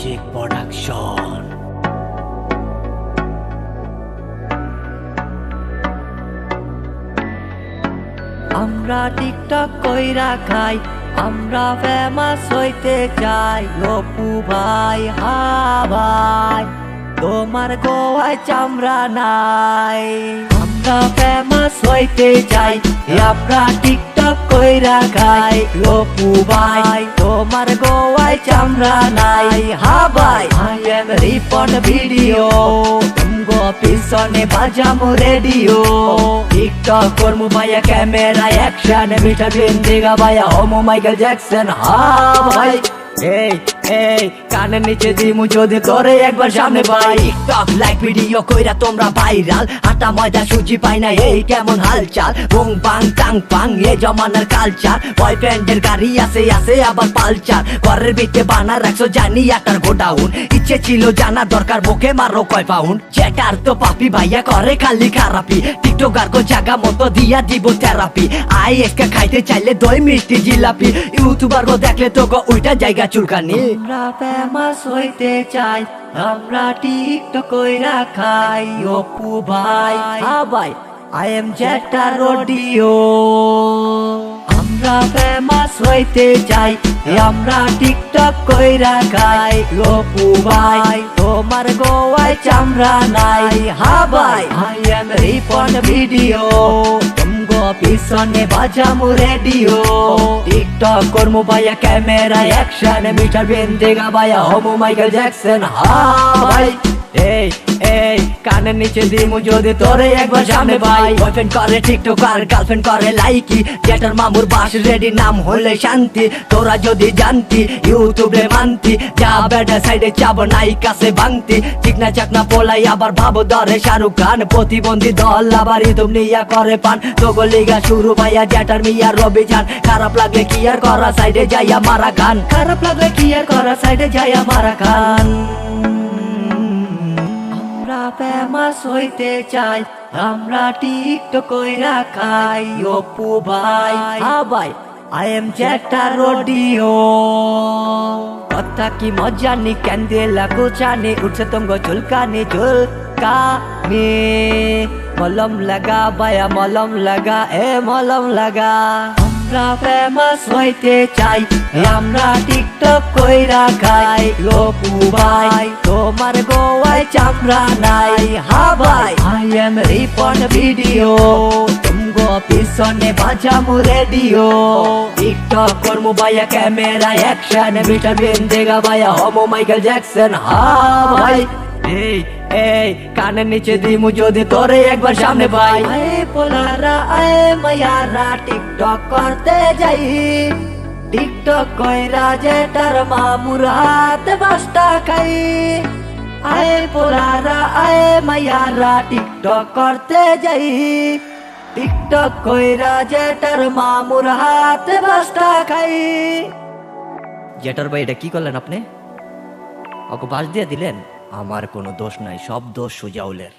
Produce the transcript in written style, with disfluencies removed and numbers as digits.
Music production. আমরা TikTok কইরা খাই, আমরা ফেমাস হইতে চাই। অপু ভাই হা ভাই, তোমার গোয়ায় চামড়া নাই। আমরা ফেমাস হইতে চাই, আমরা টিকটক কইরা খাই। অপু ভাই তোমার গোয়ায় চামড়া নাই। হা ভাই আই এম রিপন ভিডিও, তুমগো পিছনে বাজামু রেডিও। টিকটক করমু ভাইয়া ক্যামেরা অ্যাকশন, মিঠা বিন্দিগা ভাইয়া হোমো মাইকেল জ্যাকসন। হা ভাই এই এই কানের নিচে দিমু যদি করে একবার সামনে ভাই। টিকটক লাইক ভিডিও কইরা তোমরা ভাইরাল, আটা ময়দা সুজি পাই না এই কেমন হালচাল। বুং বাং টাং পাং এ জমানার কালচার, বয়ফ্রেন্ডের গাড়ি আছে আছে আবার পালচার। ঘরের ভিতরে বানা রাখছো জানি আটার গোডাউন, ইচ্ছে ছিল জানার দরকার বুকে মারো কয় পাউন্ড। যেটার তো পাপি ভাইয়া করে খালি খারাপি, টিকটকার কো জায়গা মতো দিয়া দিব থেরাপি। আই এসকে খাইতে চাইলে দই মিষ্টি জিলাপি, ইউটিউবার কো দেখলে তো গো ওইটা জায়গা চুলকানি। আমরা ফেমাস হইতে চাই, আমরা টিকটক কইরা খাই। অপু ভাই হা ভাই আই এম জেটা রোডিও। আমরা ফেমাস হইতে চাই, আমরা টিকটক কইরা খাই। অপু ভাই তোমার গোয়ায় চামড়া নাই। হা ভাই আই এম রিপন ভিডিও, তুমগো পিছনে বাজামু রেডিও। টিকটক করমু ভাইয়া ক্যামেরা অ্যাকশন, মিঠা বিন্দিগা ভাইয়া হোমো মাইকেল জ্যাকসন। হা ভাই এই এই কানের নিচে দিমু যদি তোরে একবার সামনে ভাই। বয়ফ্রেন্ড করে টিকটক আর গার্লফ্রেন্ড করে লাইকি, জেঠার মামুর বাস রেডি নাম হলে শান্তি। তোরা যদি জানতি ইউটিউবে মানতি, যা বেটা সাইডে চাব নাই কাছে ভাঙতি। চিকনা চাকনা পোলাই আবার ভাবো ধরে শাহরুখ খান, প্রতিবন্ধী দল আবার ইদুম নিয়া করে পান। তোগো লিগা শুরু ভাইয়া জেঠার মিয়া রবি জান। খারাপ লাগলে কি আর করা সাইডে যাইয়া মারা খান, খারাপ লাগলে কি আর করা সাইডে যাইয়া মারা খান। আমরা ফেমাস হইতে চাই, আমরা টিকটক কইরা খাই। অপু ভাই হা ভাই আই এম জেটা রোডিও। কথা কি মজা নি ক্যান্ডেলা কুচানি, উঠছে তুমগো চুলকানি চুলকানি। মলম লাগা ভাইয়া মলম লাগা এ মলম লাগা। আমরা ফেমাস হইতে চাই, আমরা টিকটক কইরা খাই। অপু ভাই তোমার গোয়ায় চামড়া নাই। হা ভাই আই এম রিপন ভিডিও, তুমগো পিছনে বাজামু রেডিও। টিকটক করমু ভাইয়া ক্যামেরা অ্যাকশন, মিঠা বিন্দিগা ভাইয়া হোমো মাইকেল জ্যাকসন। হা ভাই এই এই কানের নিচে দিমু যদি তোরে একবার সামনে ভাই। আয় পোলারা আয় মায়ারা টিকটক করতে যাই, টিকটক কইরা জেটার মামুর হাতে বাসটা খাই। আয় পোলারা আয় মায়ারা টিকটক করতে যাই, টিকটক কইরা জেটার মামুর হাতে বাসটা খাই। জেটার ভাই এটা কি করলেন আপনি? ওকে বাস দিয়ে দিলেন? আমার কোনো দোষ নাই, সব দোষ সুজাউলের।